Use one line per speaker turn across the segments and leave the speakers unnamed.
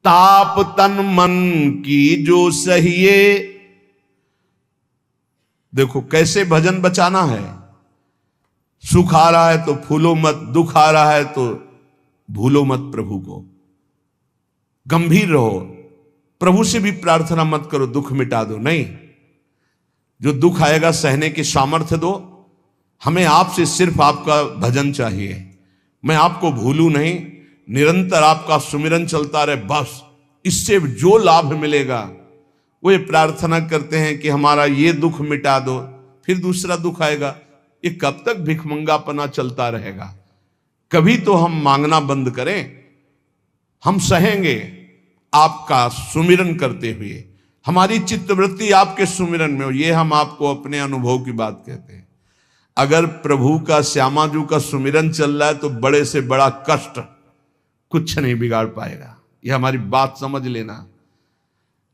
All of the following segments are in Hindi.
ताप तन मन की जो सहिए। देखो कैसे भजन बचाना है। सुख आ रहा है तो फूलो मत, दुख आ रहा है तो भूलो मत प्रभु को। गंभीर रहो, प्रभु से भी प्रार्थना मत करो दुख मिटा दो, नहीं। जो दुख आएगा सहने की सामर्थ्य दो। हमें आपसे सिर्फ आपका भजन चाहिए। मैं आपको भूलूं नहीं, निरंतर आपका सुमिरन चलता रहे, बस। इससे जो लाभ मिलेगा वो ये प्रार्थना करते हैं कि हमारा ये दुख मिटा दो, फिर दूसरा दुख आएगा। ये कब तक भिखमंगापना चलता रहेगा? कभी तो हम मांगना बंद करें। हम सहेंगे आपका सुमिरन करते हुए। हमारी चित्तवृत्ति आपके सुमिरन में हो, ये हम आपको अपने अनुभव की बात कहते हैं। अगर प्रभु का, श्यामाजू का सुमिरन चल रहा है तो बड़े से बड़ा कष्ट कुछ नहीं बिगाड़ पाएगा। ये हमारी बात समझ लेना।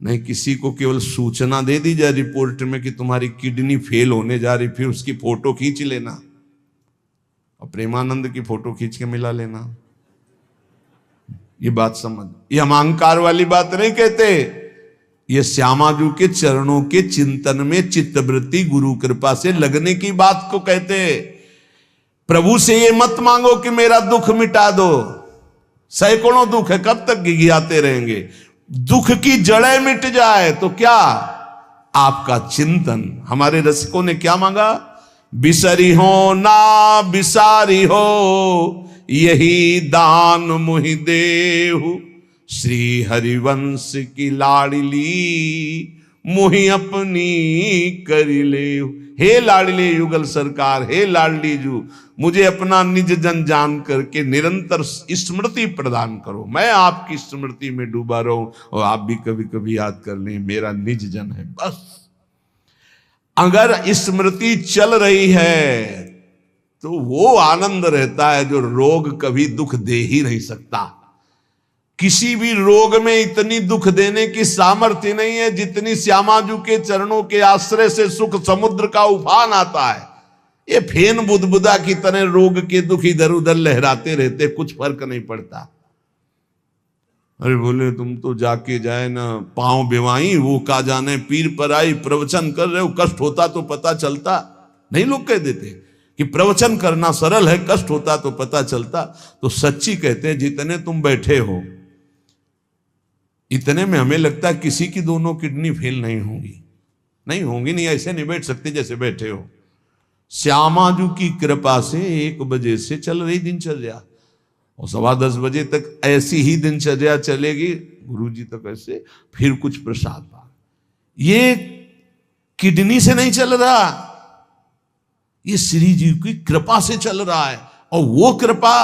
नहीं किसी को केवल सूचना दे दी जाए रिपोर्ट में कि तुम्हारी किडनी फेल होने जा रही, फिर उसकी फोटो खींच लेना और प्रेमानंद की फोटो खींच के मिला लेना। ये बात समझ। ये हम अहंकार वाली बात नहीं कहते। ये श्यामाजू के चरणों के चिंतन में चित्तवृत्ति गुरु कृपा से लगने की बात को कहते। प्रभु से ये मत मांगो कि मेरा दुख मिटा दो। सैकड़ों दुख है, कब तक गिघियाते रहेंगे? दुख की जड़ें मिट जाए तो क्या? आपका चिंतन। हमारे रसिकों ने क्या मांगा? बिसरी हो ना बिसारी हो, यही दान मुहि देहु। श्री हरिवंश की लाडली मुहि अपनी करी ले। हे लाडले युगल सरकार, हे लाडली जू, मुझे अपना निज जन जान करके निरंतर स्मृति प्रदान करो। मैं आपकी स्मृति में डूबा रहूं और आप भी कभी कभी याद कर लें मेरा निज जन है, बस। अगर स्मृति चल रही है तो वो आनंद रहता है जो रोग कभी दुख दे ही नहीं सकता। किसी भी रोग में इतनी दुख देने की सामर्थ्य नहीं है जितनी श्यामाजू के चरणों के आश्रय से सुख समुद्र का उफान आता है। ये फेन बुदबुदा की तरह रोग के दुख इधर उधर लहराते रहते, कुछ फर्क नहीं पड़ता। अरे बोले तुम तो जाके जाए ना पांव बेवाई, वो का जाने पीर पर आई, प्रवचन कर रहे हो, कष्ट होता तो पता चलता। नहीं लोग कह देते कि प्रवचन करना सरल है, कष्ट होता तो पता चलता। तो सच्ची कहते हैं जितने तुम बैठे हो इतने में हमें लगता है किसी की दोनों किडनी फेल नहीं होंगी। नहीं होंगी, नहीं ऐसे नहीं बैठ सकते जैसे बैठे हो। श्यामाजू की कृपा से 1 बजे से चल रही दिनचर्या और 10:15 बजे तक ऐसी ही दिनचर्या चलेगी, गुरुजी तक ऐसे, फिर कुछ प्रसाद पा। ये किडनी से नहीं चल रहा, ये श्री जी की कृपा से चल रहा है। और वो कृपा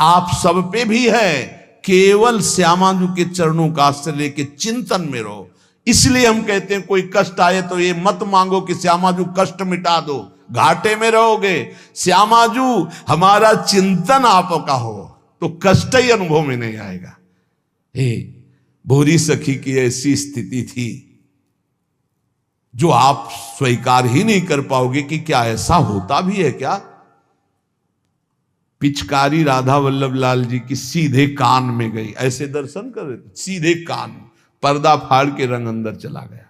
आप सब पे भी है। केवल श्यामाजू के चरणों का आश्रय लेके चिंतन में रहो। इसलिए हम कहते हैं कोई कष्ट आए तो ये मत मांगो कि श्यामाजू कष्ट मिटा दो, घाटे में रहोगे। श्यामाजू हमारा चिंतन आपका हो तो कष्ट ही अनुभव में नहीं आएगा। हे भोरी सखी की ऐसी स्थिति थी जो आप स्वीकार ही नहीं कर पाओगे कि क्या ऐसा होता भी है क्या? पिचकारी राधा वल्लभ लाल जी की सीधे कान में गई, ऐसे दर्शन कर रहे थे, सीधे कान, पर्दा फाड़ के रंग अंदर चला गया।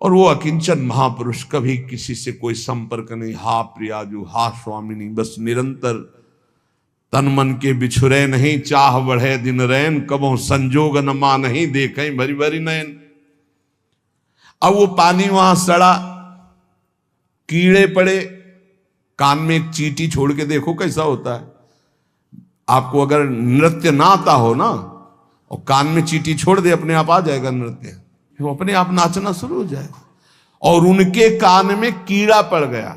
और वो अकिंचन महापुरुष, कभी किसी से कोई संपर्क नहीं। हा प्रियाजू, हा स्वामिनी, बस निरंतर तन मन के बिछुरे नहीं, चाह बढ़े दिन रैन, कबो संजोग न मा नहीं, देखें भरी भरी नयन। अब वो पानी वहां सड़ा, कीड़े पड़े, कान में एक चींटी छोड़ के देखो कैसा होता है। आपको अगर नृत्य ना आता हो ना और कान में चींटी छोड़ दे, अपने आप आ जाएगा नृत्य, वो अपने आप नाचना शुरू हो जाएगा। और उनके कान में कीड़ा पड़ गया।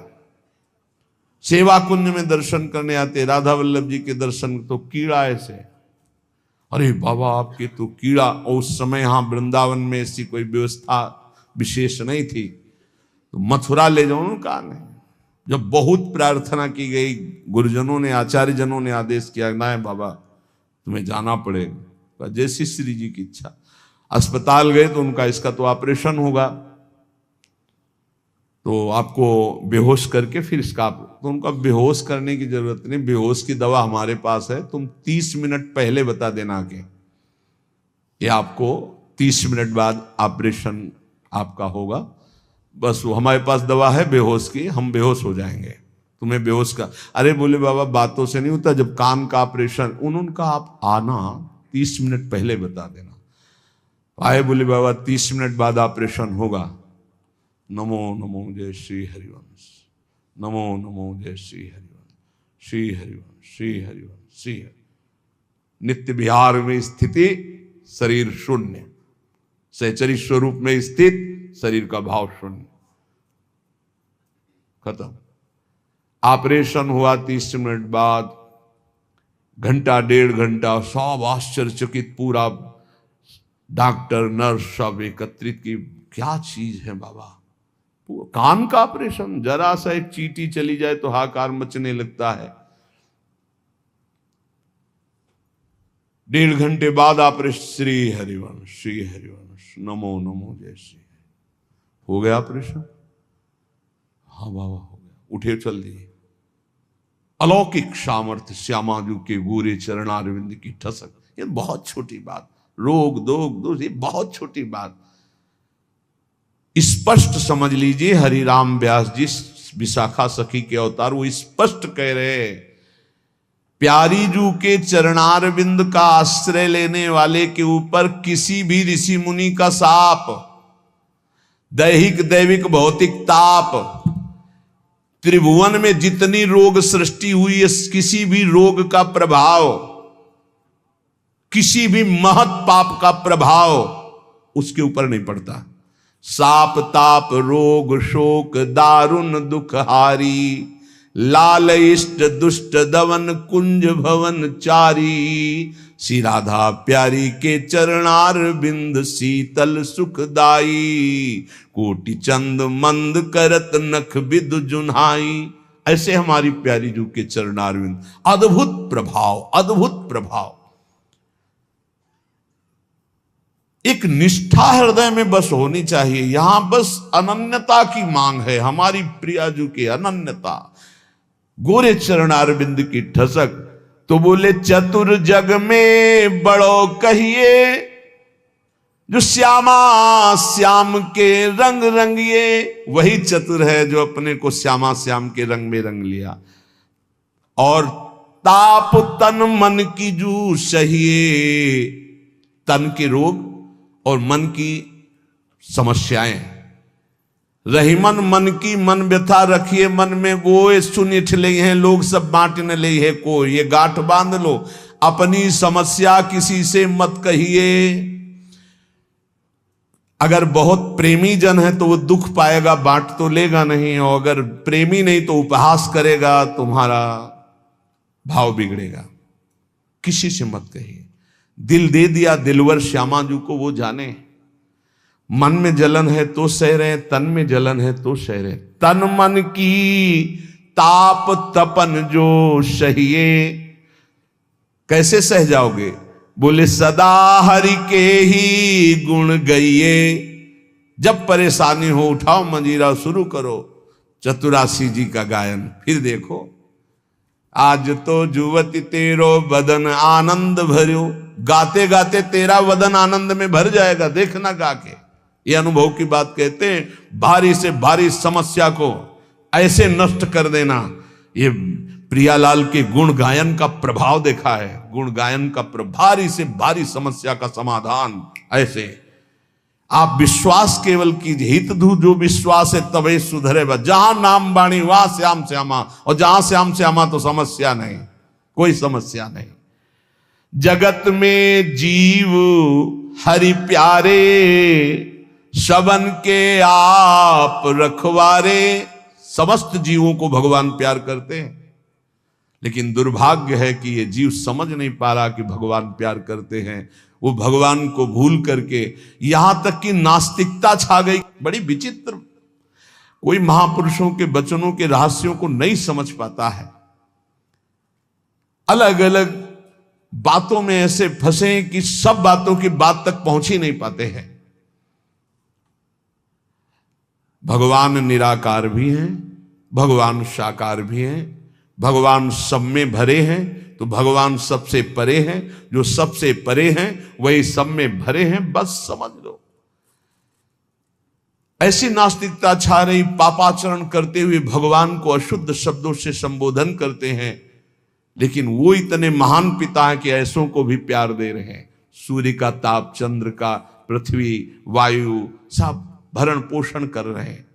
सेवा कुंज में दर्शन करने आते राधा वल्लभ जी के दर्शन, तो कीड़ा ऐसे, अरे बाबा आपके तो कीड़ा। और उस समय यहां वृंदावन में ऐसी कोई व्यवस्था विशेष नहीं थी, तो मथुरा ले जाओ ना कान। जब बहुत प्रार्थना की गई, गुरुजनों ने, आचार्य जनों ने आदेश किया, ना बाबा तुम्हें जाना पड़ेगा, जैसी श्री जी की इच्छा। अस्पताल गए तो उनका इसका तो ऑपरेशन होगा, तो आपको बेहोश करके फिर इसका, तो उनका बेहोश करने की जरूरत नहीं, बेहोश की दवा हमारे पास है, तुम 30 मिनट पहले बता देना आके। ये आपको 30 मिनट बाद ऑपरेशन आपका होगा। बस वो हमारे पास दवा है बेहोश की, हम बेहोश हो जाएंगे, तुम्हें बेहोश का। अरे बोले बाबा बातों से नहीं होता, जब कान का ऑपरेशन, उनका आप आना 30 मिनट पहले बता देना। आए बोले बाबा 30 मिनट बाद ऑपरेशन होगा। नमो नमो जय श्री हरिवंश, नमो नमो जय श्री हरिवंश, श्री हरिवंश, श्री हरिवंश, श्री हरि। नित्य विहार में स्थिति, शरीर शून्य, सहचरी स्वरूप में स्थित, शरीर का भाव शून्य, खत्म। ऑपरेशन हुआ 30 मिनट बाद, घंटा 1.5 घंटा सब आश्चर्यचकित, पूरा डॉक्टर नर्स सब एकत्रित की, क्या चीज है बाबा। कान का ऑपरेशन, जरा सा एक चींटी चली जाए तो हाहाकार मचने लगता है। 1.5 घंटे बाद ऑपरेशन, श्री हरिवंश, श्री हरिवंश, नमो नमो जय श्री। हो गया ऑपरेशन? हाँ बाबा हो गया। उठे चल दिए। अलौकिक सामर्थ्य, श्यामाजू के गोरे चरणारविंद की ठसक। ये बहुत छोटी बात, रोग दोष ये बहुत छोटी बात। स्पष्ट समझ लीजिए, हरिराम व्यास जी विशाखा सखी के अवतार, वो स्पष्ट कह रहे, प्यारी जू के चरणारविंद का आश्रय लेने वाले के ऊपर किसी भी ऋषि मुनि का शाप, दैहिक दैविक भौतिक ताप, त्रिभुवन में जितनी रोग सृष्टि हुई है, किसी भी रोग का प्रभाव, किसी भी महत् पाप का प्रभाव उसके ऊपर नहीं पड़ता। साप ताप रोग शोक दारुण दुखहारी, लाल इष्ट दुष्ट दवन कुंज भवन चारी, श्री राधा प्यारी के चरणार बिंद शीतल सुखदाई, कोटि चंद मंद करत नख बिद जुन्हाई। ऐसे हमारी प्यारी जू के चरणार बिंद, अद्भुत प्रभाव, अद्भुत प्रभाव। एक निष्ठा हृदय में बस होनी चाहिए। यहां बस अनन्यता की मांग है, हमारी प्रियाजू की अनन्यता, गोरे चरणारविंद की ठसक। तो बोले चतुर जग में बड़ो कहिए, जो श्यामा श्याम के रंग रंगिए। वही चतुर है जो अपने को श्यामा श्याम के रंग में रंग लिया। और ताप तन मन की जू सहिए, तन के रोग और मन की समस्याएं। रहीमन मन की मन व्यथा रखिए मन में, वो सुनिठ ले हैं लोग सब बांट न ले है को। ये गांठ बांध लो, अपनी समस्या किसी से मत कहिए। अगर बहुत प्रेमी जन है तो वो दुख पाएगा, बांट तो लेगा नहीं। और अगर प्रेमी नहीं तो उपहास करेगा, तुम्हारा भाव बिगड़ेगा। किसी से मत कहिए। दिल दे दिया दिलवर श्यामाजू को, वो जाने। मन में जलन है तो सह रहे, तन में जलन है तो सह रहे। तन मन की ताप तपन जो सहिए, कैसे सह जाओगे? बोले सदा हरि के ही गुण गइए। जब परेशानी हो उठाओ मंजीरा, शुरू करो चतुरासी जी का गायन। फिर देखो, आज तो जुवती तेरो बदन आनंद भर्यो। गाते गाते तेरा वदन आनंद में भर जाएगा, देखना गा के। ये अनुभव की बात कहते हैं। भारी से भारी समस्या को ऐसे नष्ट कर देना, ये प्रियालाल के गुण गायन का प्रभाव देखा है। गुण गायन का भारी से भारी समस्या का समाधान ऐसे। आप विश्वास केवल कीजिए, हित धू जो विश्वास है तबे सुधरे। जहां नाम बाणी वहां श्याम श्यामा, और जहां श्याम श्यामा तो समस्या नहीं, कोई समस्या नहीं। जगत में जीव हरि प्यारे, सबन के आप रखवारे। समस्त जीवों को भगवान प्यार करते हैं, लेकिन दुर्भाग्य है कि ये जीव समझ नहीं पा रहा कि भगवान प्यार करते हैं। वो भगवान को भूल करके यहां तक कि नास्तिकता छा गई। बड़ी विचित्र, कोई महापुरुषों के वचनों के रहस्यों को नहीं समझ पाता है। अलग अलग बातों में ऐसे फंसे कि सब बातों की बात तक पहुंच ही नहीं पाते हैं। भगवान निराकार भी हैं, भगवान साकार भी हैं, भगवान सब में भरे हैं, तो भगवान सबसे परे हैं। जो सबसे परे हैं वही सब में भरे हैं, बस समझ लो। ऐसी नास्तिकता छा रही, पापाचरण करते हुए भगवान को अशुद्ध शब्दों से संबोधन करते हैं, लेकिन वो इतने महान पिता हैं कि ऐसों को भी प्यार दे रहे हैं। सूर्य का ताप, चंद्र का, पृथ्वी, वायु, सब भरण पोषण कर रहे हैं।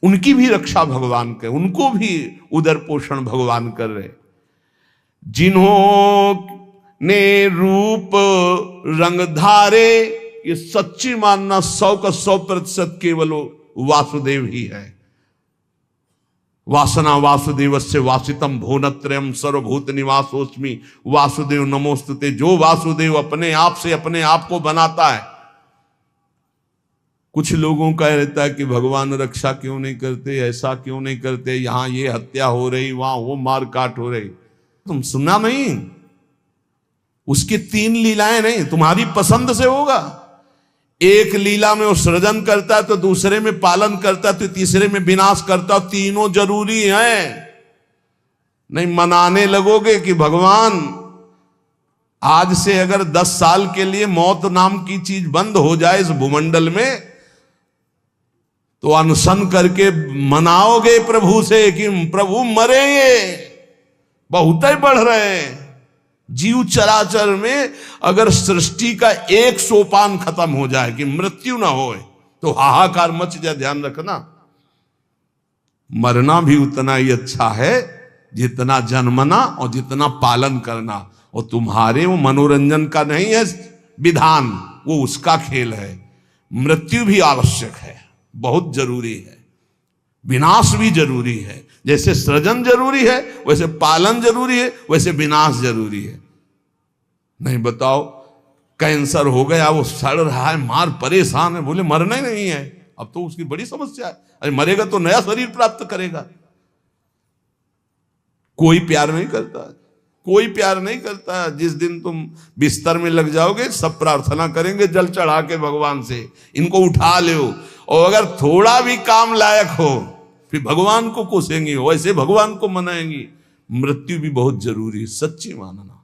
उनकी भी रक्षा भगवान कर, उनको भी उदर पोषण भगवान कर रहे। जिन्होंने रूप रंग धारे, ये सच्ची मानना 100 का 100% केवल वासुदेव ही है। वासना वासुदेवस्य वासितम भुवनत्रयम् सर्वभूत निवासोस्मि वासुदेव नमोस्तुते। जो वासुदेव अपने आप से अपने आप को बनाता है। कुछ लोगों का रहता है कि भगवान रक्षा क्यों नहीं करते, ऐसा क्यों नहीं करते, यहां ये हत्या हो रही, वहां वो मार काट हो रही। तुम सुना नहीं? उसकी 3 लीलाएं नहीं, तुम्हारी पसंद से होगा। एक लीला में वो सृजन करता है, तो दूसरे में पालन करता है, तो तीसरे में विनाश करता है। तीनों जरूरी हैं। नहीं मनाने लगोगे कि भगवान आज से अगर 10 साल के लिए मौत नाम की चीज बंद हो जाए इस भूमंडल में, तो अनशन करके मनाओगे प्रभु से कि प्रभु मरेंगे, बहुत ही बढ़ रहे हैं। जीव चराचर में अगर सृष्टि का एक सोपान खत्म हो जाए कि मृत्यु ना हो, तो हाहाकार मच जाए। ध्यान रखना, मरना भी उतना ही अच्छा है जितना जन्मना और जितना पालन करना। और तुम्हारे वो मनोरंजन का नहीं है विधान, वो उसका खेल है। मृत्यु भी आवश्यक है, बहुत जरूरी है। विनाश भी जरूरी है। जैसे सृजन जरूरी है, वैसे पालन जरूरी है, वैसे विनाश जरूरी है। नहीं बताओ, कैंसर हो गया, वो सड़ रहा है, मार परेशान है, बोले मरना ही नहीं है। अब तो उसकी बड़ी समस्या है। अरे मरेगा तो नया शरीर प्राप्त करेगा। कोई प्यार नहीं करता, कोई प्यार नहीं करता। जिस दिन तुम बिस्तर में लग जाओगे, सब प्रार्थना करेंगे जल चढ़ा के भगवान से, इनको उठा लो। और अगर थोड़ा भी काम लायक हो, फिर भगवान को कोसेंगी, वैसे भगवान को मनाएंगी। मृत्यु भी बहुत जरूरी है, सच्ची मानना।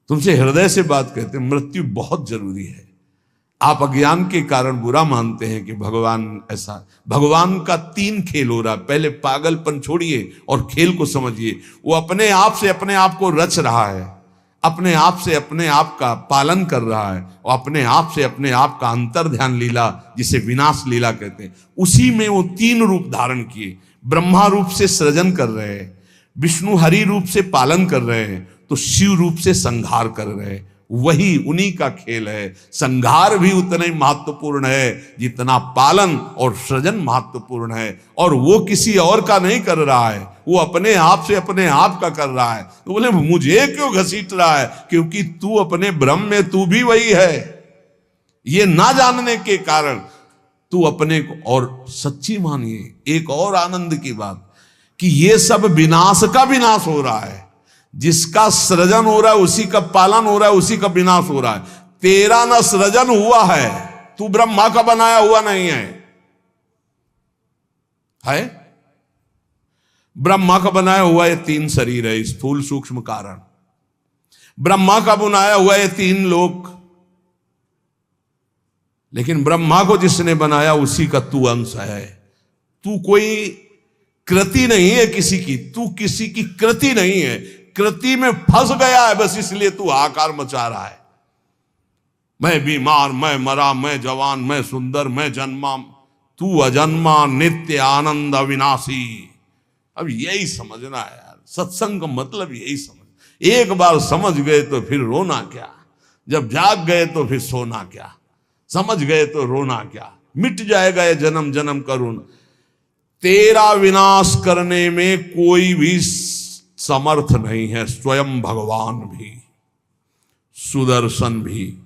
तुमसे हृदय से बात कहते हैं, मृत्यु बहुत जरूरी है। आप अज्ञान के कारण बुरा मानते हैं कि भगवान ऐसा। भगवान का 3 खेल हो रहा है। पहले पागलपन छोड़िए और खेल को समझिए। वो अपने आप से अपने आप को रच रहा है, अपने आप से अपने आप का पालन कर रहा है, और अपने आप से अपने आप का अंतर ध्यान लीला, जिसे विनाश लीला कहते हैं, उसी में वो 3 रूप धारण किए। ब्रह्मा रूप से सृजन कर रहे हैं, विष्णु हरि रूप से पालन कर रहे हैं, तो शिव रूप से संहार कर रहे हैं। वही उन्हीं का खेल है। संहार भी उतना ही महत्वपूर्ण है जितना पालन और सृजन महत्वपूर्ण है। और वो किसी और का नहीं कर रहा है, वो अपने आप से अपने आप का कर रहा है। तो बोले मुझे क्यों घसीट रहा है? क्योंकि तू अपने ब्रह्म में तू भी वही है। ये ना जानने के कारण तू अपने को, और सच्ची मानिए एक और आनंद की बात, कि ये सब विनाश का विनाश हो रहा है। जिसका सृजन हो रहा है उसी का पालन हो रहा है, उसी का विनाश हो रहा है। तेरा न सृजन हुआ है, तू ब्रह्मा का बनाया हुआ नहीं है? ब्रह्मा का बनाया हुआ ये 3 शरीर है, स्थूल सूक्ष्म कारण। ब्रह्मा का बनाया हुआ ये 3 लोक। लेकिन ब्रह्मा को जिसने बनाया उसी का तू अंश है। तू कोई कृति नहीं है किसी की, तू किसी की कृति नहीं है। कृति में फंस गया है बस, इसलिए तू हाहाकार मचा रहा है। मैं बीमार, मैं मरा, मैं जवान, मैं सुंदर, मैं जन्मा। तू अजन्मा, नित्य आनंद अविनाशी। अब यही समझना है यार, सत्संग का मतलब यही समझ। एक बार समझ गए तो फिर रोना क्या, जब जाग गए तो फिर सोना क्या, समझ गए तो रोना क्या। मिट जाएगा ये जन्म जन्म का रोना। तेरा विनाश करने में कोई भी समर्थ नहीं है। स्वयं भगवान भी, सुदर्शन भी।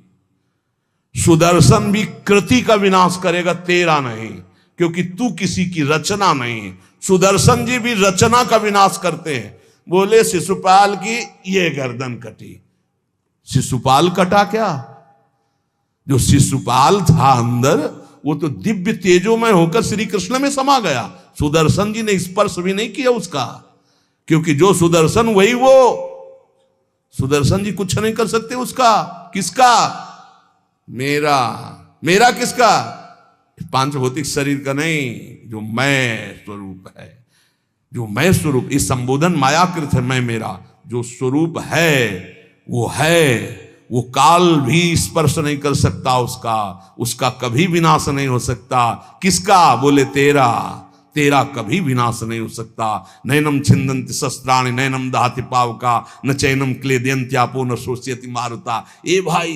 सुदर्शन भी कृति का विनाश करेगा, तेरा नहीं, क्योंकि तू किसी की रचना नहीं। सुदर्शन जी भी रचना का विनाश करते हैं। बोले शिशुपाल की ये गर्दन कटी, शिशुपाल कटा क्या? जो शिशुपाल था अंदर, वो तो दिव्य तेजोमय होकर श्री कृष्ण में समा गया। सुदर्शन जी ने स्पर्श भी नहीं किया उसका, क्योंकि जो सुदर्शन वही वो। सुदर्शन जी कुछ नहीं कर सकते उसका। किसका? मेरा। मेरा किसका? पांच भौतिक शरीर का नहीं, जो मैं स्वरूप है, जो मैं स्वरूप। इस संबोधन मायाकृत है, मैं मेरा। जो स्वरूप है वो काल भी स्पर्श नहीं कर सकता उसका कभी विनाश नहीं हो सकता। किसका? बोले तेरा। तेरा कभी विनाश नहीं हो सकता। नैनम छिंदन्ति शस्त्राणि नैनम दहति पावका न चैनम क्लेदयन्त्यापो न शोष्यति मारुता। ए भाई,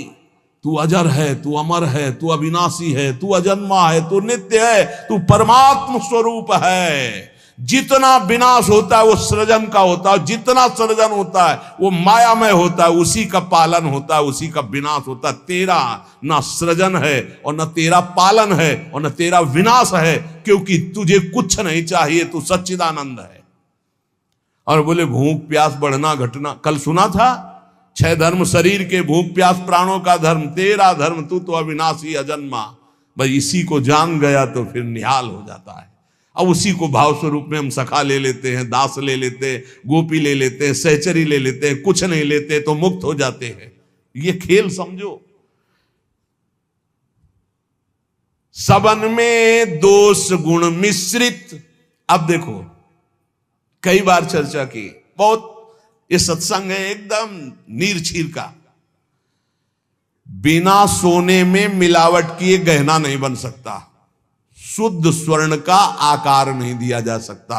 तू अजर है, तू अमर है, तू अविनाशी है, तू अजन्मा है, तू नित्य है, तू परमात्म स्वरूप है। जितना विनाश होता है वो सृजन का होता है, जितना सृजन होता है वो मायामय होता है, उसी का पालन होता है, उसी का विनाश होता है। तेरा ना सृजन है और न तेरा पालन है और न तेरा विनाश है, क्योंकि तुझे कुछ नहीं चाहिए, तू सच्चिदानंद है। और बोले भूख प्यास बढ़ना घटना, कल सुना था 6 धर्म शरीर के, भूख प्यास प्राणों का धर्म, तेरा धर्म तू तो अविनाशी अजन्मा। भाई इसी को जान गया तो फिर निहाल हो जाता है। अब उसी को भाव स्वरूप में हम सखा ले लेते हैं, दास ले लेते हैं, गोपी ले लेते हैं, सहचरी ले लेते हैं, कुछ नहीं लेते तो मुक्त हो जाते हैं। ये खेल समझो। सबन में दोष गुण मिश्रित। अब देखो, कई बार चर्चा की, बहुत ये सत्संग है एकदम नीर छीर का। बिना सोने में मिलावट किए गहना नहीं बन सकता। शुद्ध स्वर्ण का आकार नहीं दिया जा सकता।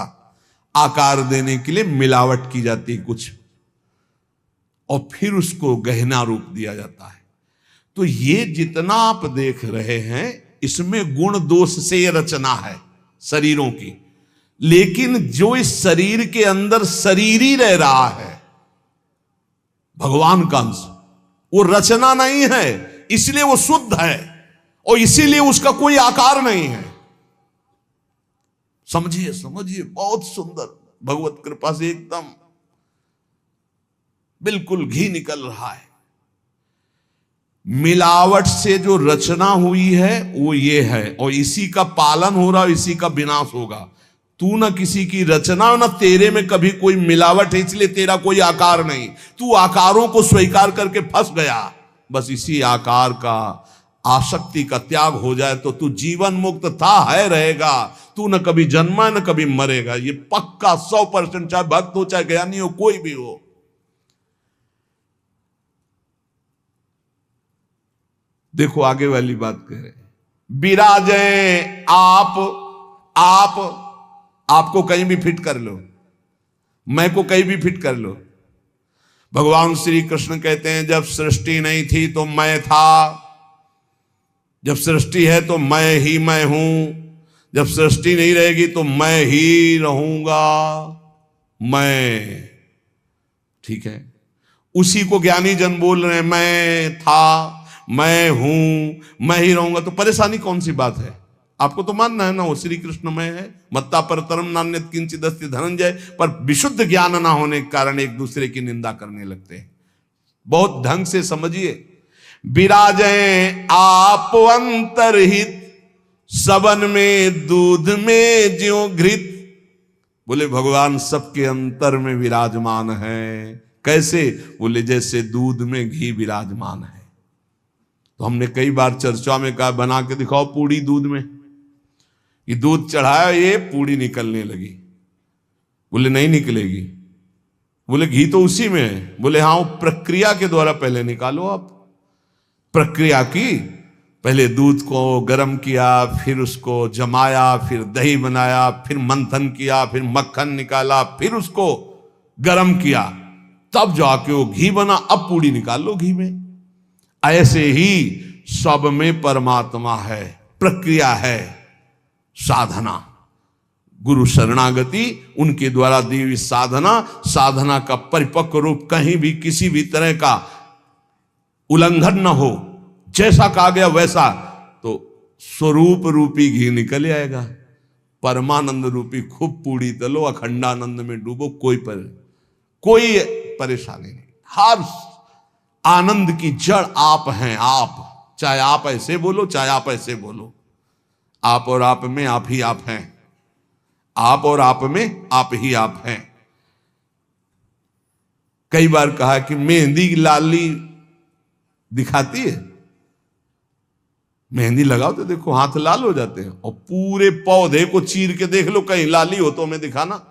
आकार देने के लिए मिलावट की जाती है कुछ, और फिर उसको गहना रूप दिया जाता है। तो ये जितना आप देख रहे हैं इसमें गुण दोष से ये रचना है शरीरों की। लेकिन जो इस शरीर के अंदर शरीर ही रह रहा है, भगवान का अंश, वो रचना नहीं है, इसलिए वो शुद्ध है और इसीलिए उसका कोई आकार नहीं है। समझिए समझिए, बहुत सुंदर, भगवत कृपा से एकदम बिल्कुल घी निकल रहा है। मिलावट से जो रचना हुई है वो ये है, और इसी का पालन हो रहा है, इसी का विनाश होगा। तू न किसी की रचना, न तेरे में कभी कोई मिलावट है, इसलिए तेरा कोई आकार नहीं। तू आकारों को स्वीकार करके फंस गया। बस इसी आकार का, आसक्ति का त्याग हो जाए तो तू जीवन मुक्त था, है, रहेगा। तू न कभी जन्मा न कभी मरेगा, ये पक्का 100%, चाहे भक्त हो चाहे ज्ञानी हो, कोई भी हो। देखो आगे वाली बात कह रहे, विराजे आप आपको कहीं भी फिट कर लो, मैं को कहीं भी फिट कर लो। भगवान श्री कृष्ण कहते हैं जब सृष्टि नहीं थी तो मैं था, जब सृष्टि है तो मैं ही मैं हूं, जब सृष्टि नहीं रहेगी तो मैं ही रहूंगा। मैं, ठीक है, उसी को ज्ञानी जन बोल रहे हैं, मैं था, मैं हूं, मैं ही रहूंगा। तो परेशानी कौन सी बात है? आपको तो मानना है ना वो श्री कृष्ण में है। मत्ता परतरम नान्यत किंचित् अस्ति धनंजय। पर विशुद्ध ज्ञान ना होने के कारण एक दूसरे की निंदा करने लगते हैं। बहुत ढंग से समझिए। विराजें आप अंतरहित, सबन में दूध में ज्यों घृत। बोले भगवान सबके अंतर में विराजमान है। कैसे? बोले जैसे दूध में घी विराजमान है। तो हमने कई बार चर्चा में कहा बना के दिखाओ पूड़ी दूध में। ये दूध चढ़ाया, ये पूड़ी निकलने लगी। बोले नहीं निकलेगी। बोले घी तो उसी में है। बोले हाँ, प्रक्रिया के द्वारा पहले निकालो आप। प्रक्रिया की, पहले दूध को गर्म किया, फिर उसको जमाया, फिर दही बनाया, फिर मंथन किया, फिर मक्खन निकाला, फिर उसको गर्म किया, तब जाके वो घी बना। अब पूड़ी निकाल लो घी में। ऐसे ही सब में परमात्मा है, प्रक्रिया है, साधना, गुरु शरणागति, उनके द्वारा दी हुई साधना। साधना का परिपक्व रूप कहीं भी किसी भी तरह का उल्लंघन न हो, जैसा कहा गया वैसा, तो स्वरूप रूपी घी निकल आएगा। परमानंद रूपी खूब पूड़ी तलो, अखंडानंद में डूबो, कोई परेशानी नहीं। हर आनंद की जड़ आप हैं। आप, चाहे आप ऐसे बोलो चाहे आप ऐसे बोलो, आप और आप में आप ही आप हैं। आप और आप में आप ही आप हैं। कई बार कहा कि मेहंदी लाली दिखाती है। मेहंदी लगाओ तो देखो हाथ लाल हो जाते हैं, और पूरे पौधे को चीर के देख लो, कहीं लाली हो तो हमें दिखाना।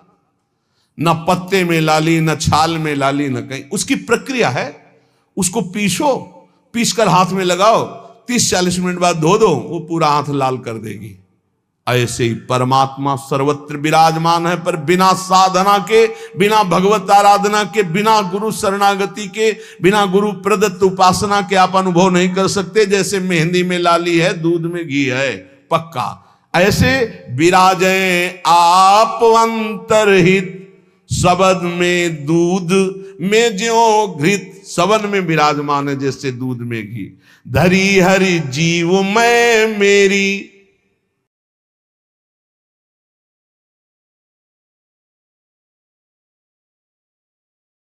न पत्ते में लाली, न छाल में लाली, न कहीं। उसकी प्रक्रिया है। उसको पीसो, पीस कर हाथ में लगाओ, 30-40 मिनट बाद धो दो, वो पूरा हाथ लाल कर देगी। ऐसे ही परमात्मा सर्वत्र विराजमान है, पर बिना साधना के, बिना भगवत आराधना के, बिना गुरु शरणागति के, बिना गुरु प्रदत्त उपासना के आप अनुभव नहीं कर सकते। जैसे मेहंदी में लाली है, दूध में घी है, पक्का ऐसे विराजे आप अंतरहित, शब्द में दूध में ज्यों घृत। शब्द में विराजमान है जैसे दूध में घी। धरी हरि जीव मैं मेरी,